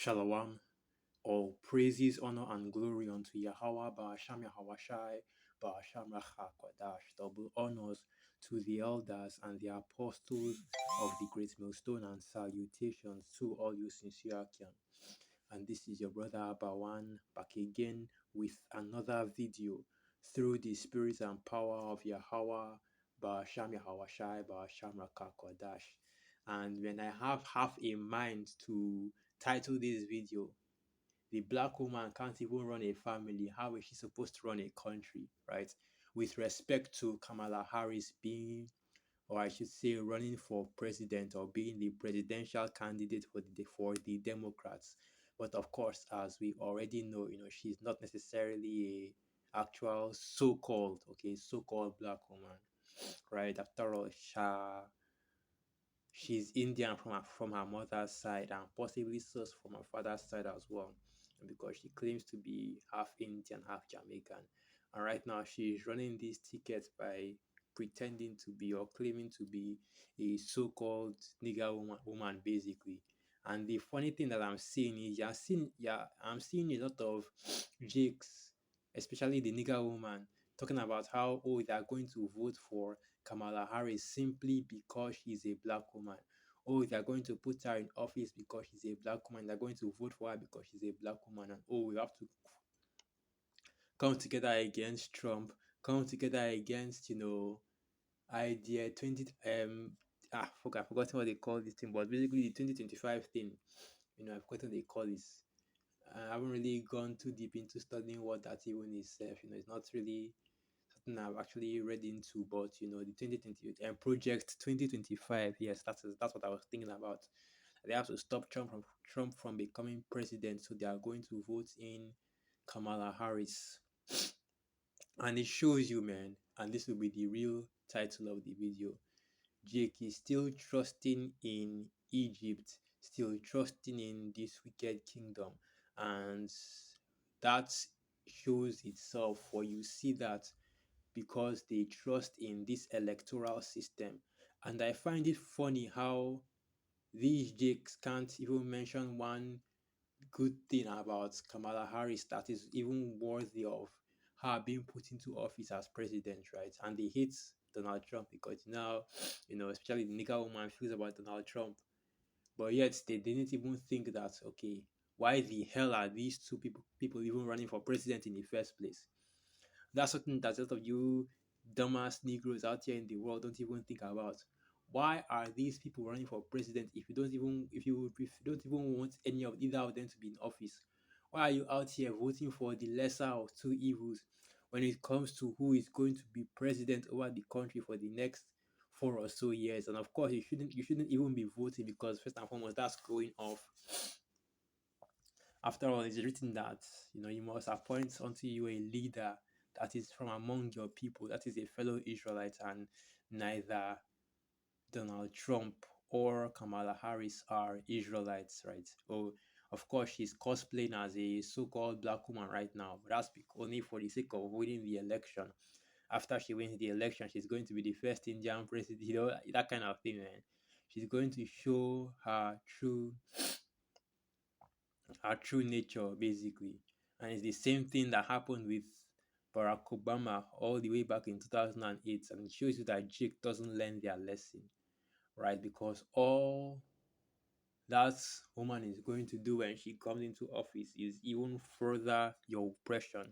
Shalom. All praises, honor, and glory unto Yahweh, Ba'asham Yahawashai, Ba'asham Rachakwadash. Double honors to the elders and the apostles of the great millstone, and salutations to all you sincere Akian. And this is your brother Abawan back again with another video through the spirit and power of Yahweh, Ba'asham Yahawashai, Ba'asham Rachakwadash. And when I have half a mind to title this video, the black woman can't even run a family. How is she supposed to run a country, right? With respect to Kamala Harris being, or I should say, running for president or being the presidential candidate for the Democrats. But of course, as we already know, she's not necessarily a actual so-called black woman, right? After all, she's Indian from her mother's side and possibly so from her father's side as well, because she claims to be half Indian, half Jamaican. And right now, she's running these tickets by pretending to be or claiming to be a so-called nigger woman basically. And the funny thing that I'm seeing is, I'm seeing a lot of jakes, especially the nigger woman, talking about how they are going to vote for Kamala Harris simply because she's a black woman. They are going to put her in office because she's a black woman. They're going to vote for her because she's a black woman. And we have to come together against Trump, come together against, idea 20 I've forgotten what they call this thing, but basically the 2025 thing, I've forgotten what they call this. I haven't really gone too deep into studying what that even is. It's not really something I've actually read into, but the 2020 and Project 2025. Yes, that's what I was thinking about. They have to stop Trump from becoming president, so they are going to vote in Kamala Harris, and it shows you, man. And this will be the real title of the video. Jake is still trusting in Egypt, still trusting in this wicked kingdom, and that shows itself. For you see that because they trust in this electoral system. And I find it funny how these jakes can't even mention one good thing about Kamala Harris that is even worthy of her being put into office as president, right? And they hate Donald Trump because now, especially the nigger woman feels about Donald Trump. But yet they didn't even think that, okay, why the hell are these two people even running for president in the first place? That's something that a lot of you dumbass Negroes out here in the world don't even think about. Why are these people running for president if you don't even want any of either of them to be in office? Why are you out here voting for the lesser of two evils when it comes to who is going to be president over the country for the next 4 or so years? And of course, you shouldn't even be voting because first and foremost, that's going off. After all, it's written that you must appoint unto you a leader that is from among your people, that is a fellow Israelite, and neither Donald Trump or Kamala Harris are Israelites, right? Oh, of course, she's cosplaying as a so-called black woman right now, but that's only for the sake of winning the election. After she wins the election, she's going to be the first Indian president, that kind of thing, man. She's going to show her true nature, basically. And it's the same thing that happened with Barack Obama all the way back in 2008. And it shows you that Jake doesn't learn their lesson, right? Because all that woman is going to do when she comes into office is even further your oppression.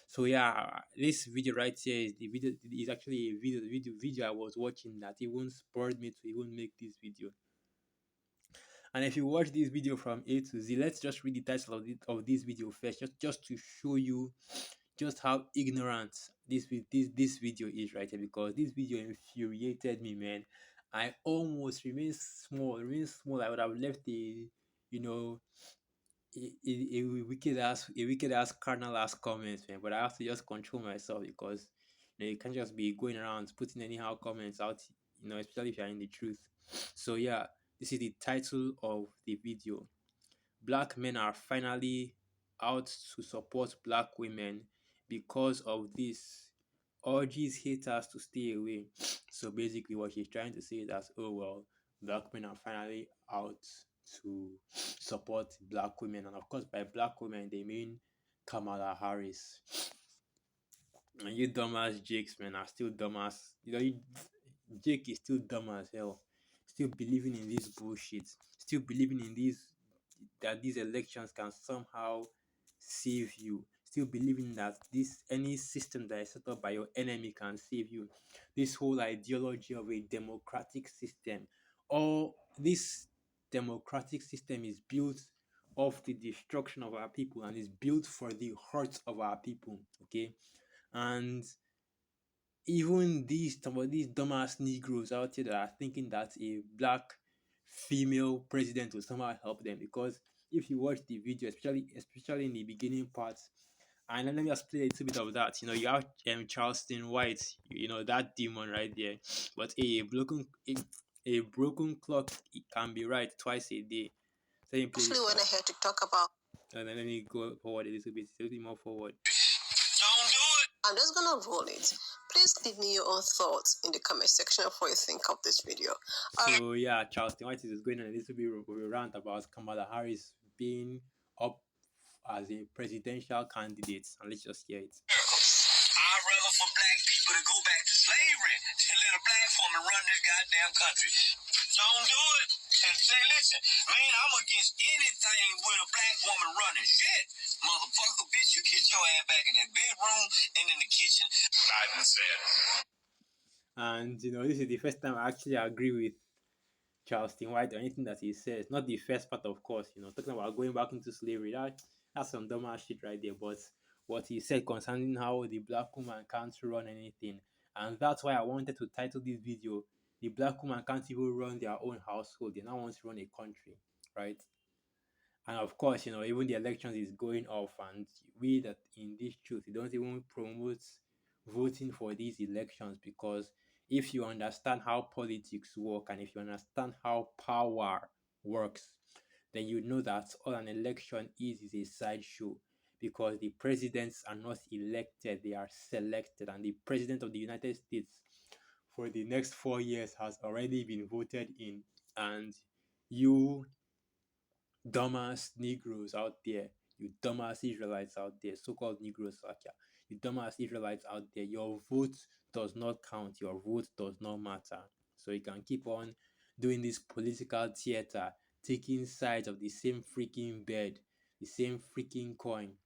So yeah, this video right here is actually a video I was watching that even spurred me to even make this video. And if you watch this video from A to Z, let's just read the title of this video first, just to show you just how ignorant this video is right here, because this video infuriated me, man. I almost remain small. I would have left you know, a wicked ass carnal ass comments, man. But I have to just control myself because you can't just be going around putting anyhow comments out, especially if you're in the truth. So yeah, this is the title of the video. Black men are finally out to support black women because of this. Urges haters to stay away. So basically, what she's trying to say is that, oh well, black men are finally out to support black women. And of course, by black women, they mean Kamala Harris. And you dumbass Jakes, man, are still dumbass. Jake is still dumb as hell. Still believing in this bullshit. Still believing in this that these elections can somehow save you. Still believing that this any system that is set up by your enemy can save you. This whole ideology of a democratic system, or this democratic system is built of the destruction of our people and is built for the hurt of our people. Okay, and even some of these dumbass Negroes out here that are thinking that a black female president will somehow help them, because if you watch the video, especially in the beginning parts, and let me just play a little bit of that. You have Charleston White, that demon right there. But a broken clock, it can be right twice a day. So you play this went ahead to talk about. And then let me go forward a little bit more forward. Don't do it. I'm just gonna roll it. Please leave me your own thoughts in the comment section of what you think of this video. So yeah, Charleston White is going on a little bit of a rant about Kamala Harris being up as a presidential candidate, and let's just hear it. I'd rather for black people to go back to slavery than let a black woman run this goddamn country. Don't do it. And say, listen, man, I'm against anything with a black woman running. Shit, motherfucker, bitch, you get your ass back in that bedroom and in the kitchen. I didn't say it. And this is the first time I actually agree with Charleston White or anything that he says. Not the first part, of course. Talking about going back into slavery. That's some dumbass shit right there. But what he said concerning how the black woman can't run anything, and that's why I wanted to title this video, "The Black Woman Can't Even Run Their Own Household. They now want to run a country," right? And of course, even the elections is going off, and we that in this truth, we don't even promote voting for these elections, because if you understand how politics work and if you understand how power works, then you know that all an election is a sideshow, because the presidents are not elected, they are selected, and the president of the United States for the next 4 years has already been voted in. And you dumbass Negroes out there, you dumbass Israelites out there, so-called Negroes, you dumbass Israelites out there, your vote does not count, your vote does not matter. So you can keep on doing this political theater, taking sides of the same freaking bed, the same freaking coin,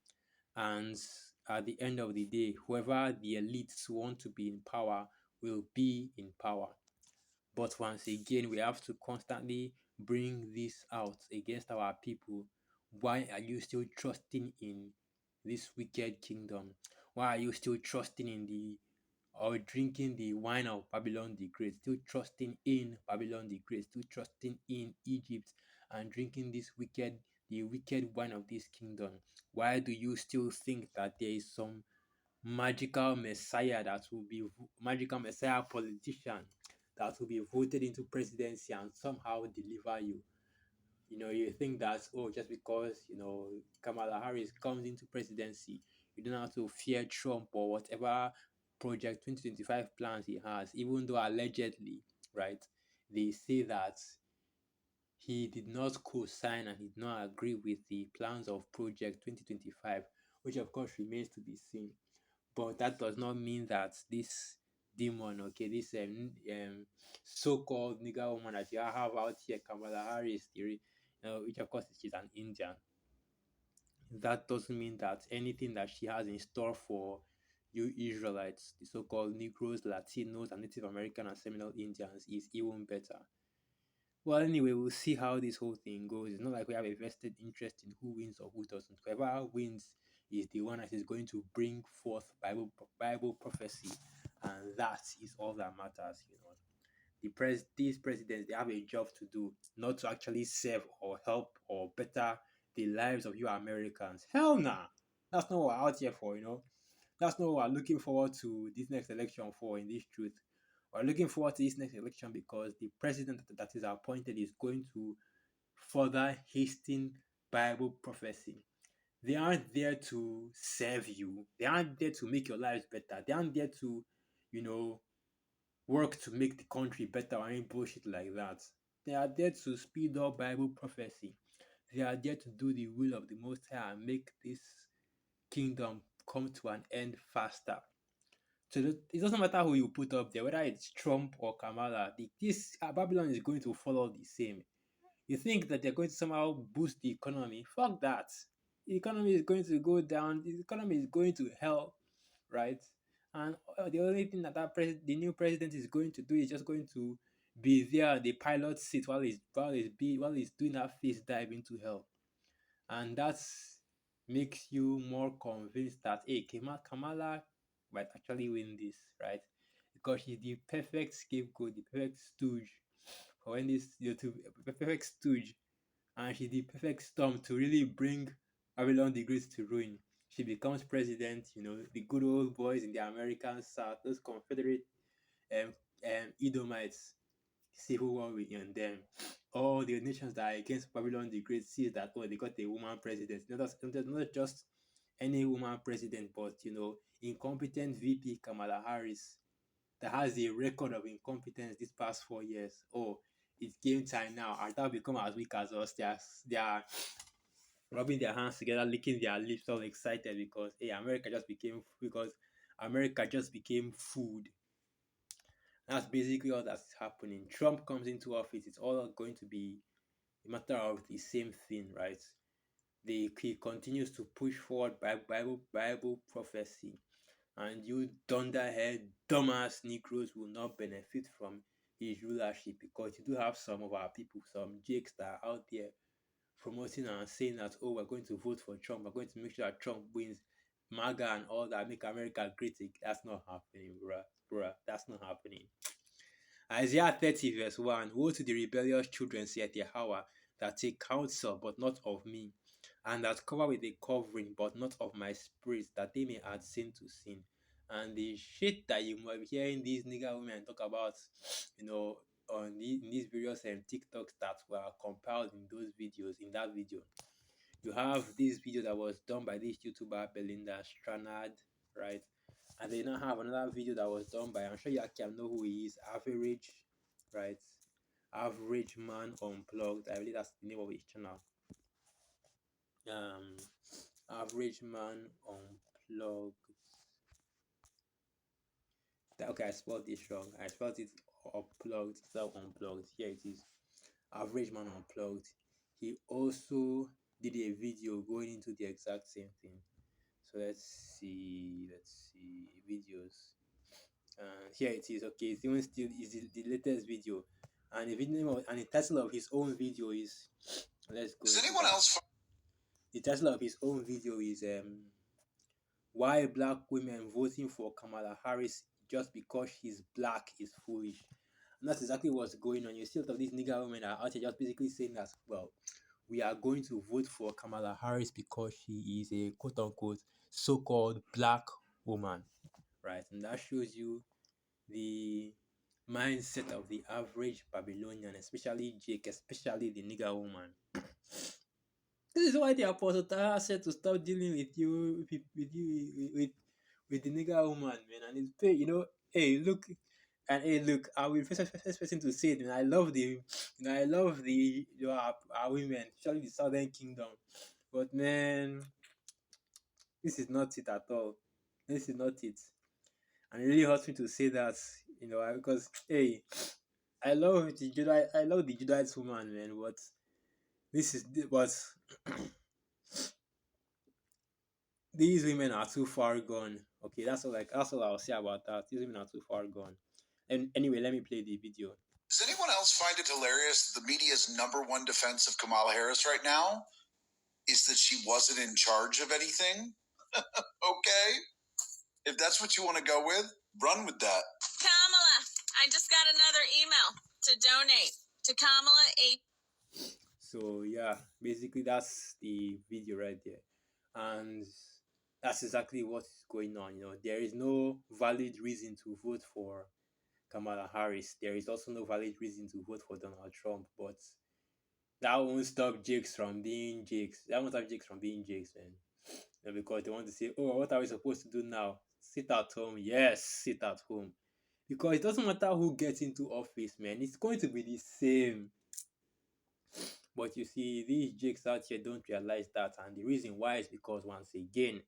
and at the end of the day, whoever the elites want to be in power will be in power. But once again, we have to constantly bring this out against our people. Why are you still trusting in this wicked kingdom? Why are you still trusting in or drinking the wine of Babylon the Great? Still trusting in Babylon the Great? Still trusting in Egypt and drinking the wicked wine of this kingdom? Why do you still think that there is some magical messiah magical messiah politician that will be voted into presidency and somehow deliver you? You think that, oh, just because Kamala Harris comes into presidency, you don't have to fear Trump or whatever project 2025 plans he has, even though allegedly, right, they say that he did not co-sign and he did not agree with the plans of project 2025, which of course remains to be seen. But that does not mean that this demon, okay, this so-called nigger woman that you have out here, Kamala Harris, which of course she's an Indian, that doesn't mean that anything that she has in store for you Israelites, the so-called Negroes, Latinos, and Native American and Seminole Indians, is even better. Well, anyway, we'll see how this whole thing goes. It's not like we have a vested interest in who wins or who doesn't. Whoever wins is the one that is going to bring forth Bible prophecy, and that is all that matters. These presidents, they have a job to do, not to actually serve or help or better the lives of you Americans. Hell nah, that's not what we're out here for. That's not what we're looking forward to this next election for. In this truth, we're looking forward to this next election because the president that is appointed is going to further hasten Bible prophecy. They aren't there to serve you. They aren't there to make your lives better. They aren't there to, work to make the country better or any bullshit like that. They are there to speed up Bible prophecy. They are there to do the will of the Most High and make this kingdom come to an end faster. So it doesn't matter who you put up there, whether it's Trump or Kamala. This Babylon is going to follow the same. You think that they're going to somehow boost the economy? Fuck that. The economy is going to go down. The economy is going to hell, right? And the only thing that the new president is going to do is just going to be there at the pilot seat while he's doing that face dive into hell, and that makes you more convinced that hey, Kamala might actually win this, right? Because she's the perfect scapegoat, the perfect stooge for when this to the perfect stooge, and she's the perfect storm to really bring Babylon the Great to ruin. She becomes president, the good old boys in the American South, those Confederate um, Edomites, civil war on them. All the nations that are against Babylon the Great see that they got a woman president. Not just any woman president, but incompetent VP Kamala Harris that has a record of incompetence these past 4 years. Oh, it's game time now. And that become as weak as us. They are rubbing their hands together, licking their lips, all excited because hey, America just became food. That's basically all that's happening. Trump comes into office, it's all going to be a matter of the same thing, right? He continues to push forward Bible prophecy, and you dunderhead, dumbass Negroes will not benefit from his rulership because you do have some of our people, some jakes that are out there promoting and saying that, oh, we're going to vote for Trump, we're going to make sure that Trump wins, MAGA and all that, make America great again. That's not happening, bruh. That's not happening. Isaiah 30 verse 1, woe to the rebellious children, saith Yahweh, that take counsel, but not of me, and that cover with a covering, but not of my spirit, that they may add sin to sin. And the shit that you might be hearing these nigger women talk about, on these various TikToks that were compiled in that video. You have this video that was done by this YouTuber Belinda Stranad, right? And they now have another video that was done by, I'm sure you can know who he is, Average, right? Average Man Unplugged. I believe that's the name of his channel. Average Man Unplugged. Okay, I spelled this wrong. I spelled it unplugged, it's not unplugged. Here it is. Average Man Unplugged. He also did a video going into the exact same thing. So let's see videos. Here it is. Okay, it's even still is the latest video, and the title of his own video is. Let's go. Does anyone else? The title of his own video is why black women voting for Kamala Harris just because she's black is foolish. And that's exactly what's going on. You see a lot of these nigger women are out here just basically saying that, well, we are going to vote for Kamala Harris because she is a quote unquote so-called black woman, right? And that shows you the mindset of the average Babylonian, especially Jake, especially the nigger woman. This is why the Apostle Taha said to stop dealing with with the nigger woman, man. And it's pay, hey, look, I will first person to say it, man. I love our women, especially the Southern Kingdom. But man, this is not it at all. This is not it. And it really hurts me to say that, because hey, I love the Judite woman, man. But these women are too far gone. Okay, that's all I'll say about that. These women are too far gone. And anyway, let me play the video. Does anyone else find it hilarious that the media's number one defense of Kamala Harris right now is that she wasn't in charge of anything? Okay. If that's what you want to go with, run with that. Kamala, I just got another email to donate to Kamala A. So yeah, basically that's the video right there. And that's exactly what's going on. There is no valid reason to vote for Kamala Harris. There is also no valid reason to vote for Donald Trump, but that won't stop Jakes from being Jakes. That won't stop Jakes from being Jakes, man. Because they want to say, oh, what are we supposed to do now? Sit at home. Yes, sit at home. Because it doesn't matter who gets into office, man. It's going to be the same. But you see, these jakes out here don't realize that. And the reason why is because, once again,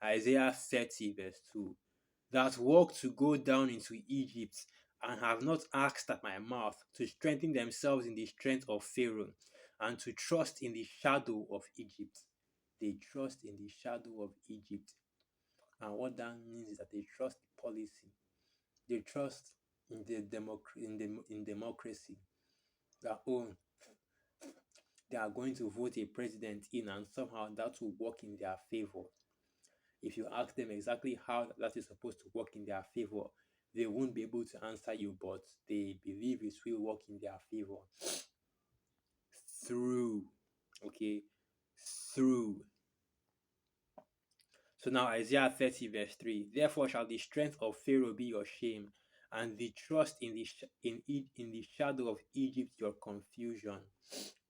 Isaiah 30, verse 2, that walk to go down into Egypt and have not asked at my mouth to strengthen themselves in the strength of Pharaoh and to trust in the shadow of Egypt. They trust in the shadow of Egypt. And what that means is that they trust the policy. They trust in the in democracy. That, oh, they are going to vote a president in and somehow that will work in their favor. If you ask them exactly how that is supposed to work in their favor, they won't be able to answer you, but they believe it will work in their favor. Through, okay, through. So now Isaiah 30 verse 3. Therefore shall the strength of Pharaoh be your shame, and the trust in in the shadow of Egypt your confusion.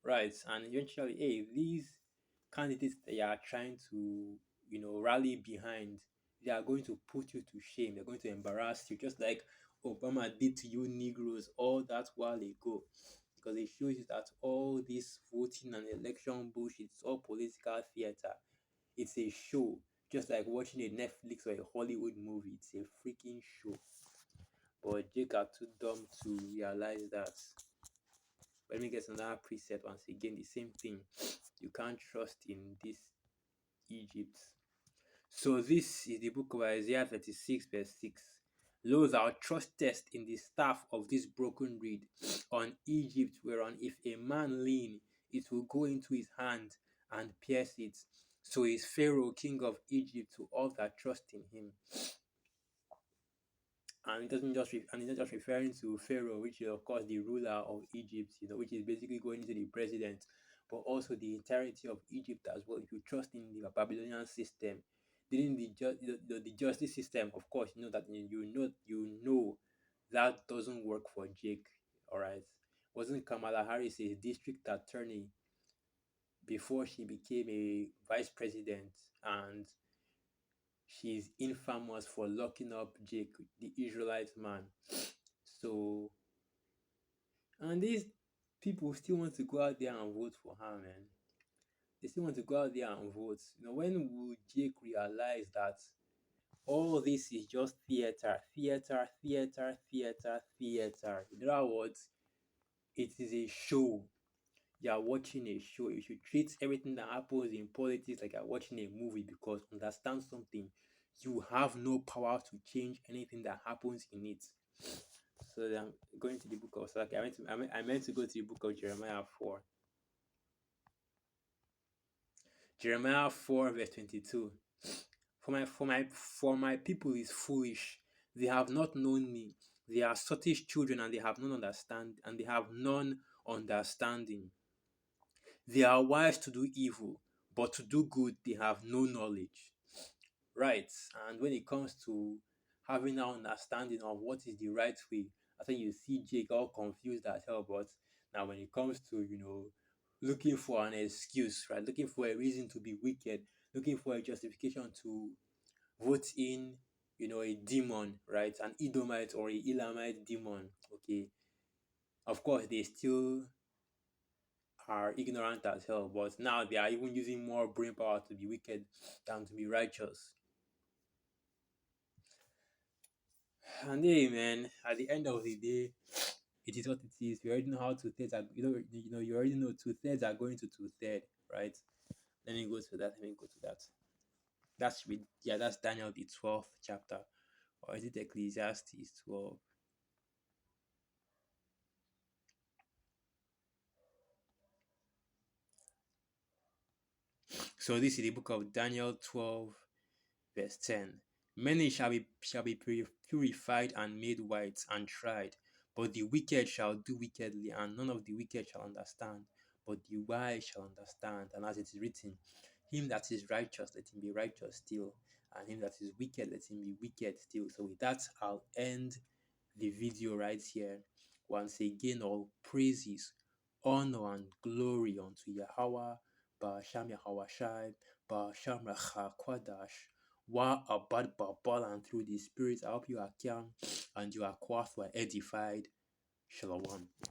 Right, and eventually, hey, these candidates they are trying to, rally behind, they are going to put you to shame. They're going to embarrass you, just like Obama did to you Negroes all that while ago. Because it shows you that all this voting and election bullshit is all political theater. It's a show, just like watching a Netflix or a Hollywood movie. It's a freaking show. But Jake are too dumb to realize that. Let me get another preset once again. The same thing. You can't trust in this Egypt. So this is the book of Isaiah 36, verse 6. Lo, thou trustest in the staff of this broken reed, on Egypt, whereon if a man lean, it will go into his hand and pierce it. So is Pharaoh, king of Egypt, to all that trust in him. And it doesn't just and it's not just referring to Pharaoh, which is of course the ruler of Egypt, which is basically going into the president, but also the entirety of Egypt as well. If you trust in the Babylonian system, then the justice system, of course, that you know that doesn't work for Jake. All right, wasn't Kamala Harris a district attorney before she became a vice president, and she's infamous for locking up Jake, the Israelite man. So, and these people still want to go out there and vote for her, man. They still want to go out there and vote. When will Jake realize that all this is just theater, theater, theater, theater, theater? In other words, it is a show. You are watching a show. You should treat everything that happens in politics like you're watching a movie, because understand something, you have no power to change anything that happens in it. So I'm going to the book of Saki. I meant to go to the book of Jeremiah 4. Jeremiah 4 verse 22. For my people is foolish. They have not known me. They are sottish children, and they have none understanding. They are wise to do evil, but to do good they have no knowledge. Right. And when it comes to having an understanding of what is the right way, I think you see Jake all confused as hell. But now when it comes to, looking for an excuse, right? Looking for a reason to be wicked, looking for a justification to vote in, a demon, right? An Edomite or a Elamite demon. Okay. Of course, they still are ignorant as hell, but now they are even using more brain power to be wicked than to be righteous. And hey, man, at the end of the day, it is what it is. We already know how two-thirds are. You already know two-thirds are going to two-third, right? Let me go to that. Let me go to that. That's Daniel the 12th chapter, or is it Ecclesiastes 12? So this is the book of Daniel 12, verse 10. Many shall be purified and made white and tried, but the wicked shall do wickedly, and none of the wicked shall understand, but the wise shall understand. And as it is written, him that is righteous, let him be righteous still, and him that is wicked, let him be wicked still. So with that, I'll end the video right here. Once again, all praises, honor, and glory unto Yahweh, Ba'asham Yahweh Shai, Ba'asham Racha Kwadash, Wa Abad Babal, and through the Spirit. I hope you are calm and you are quiet, edified. Shalom.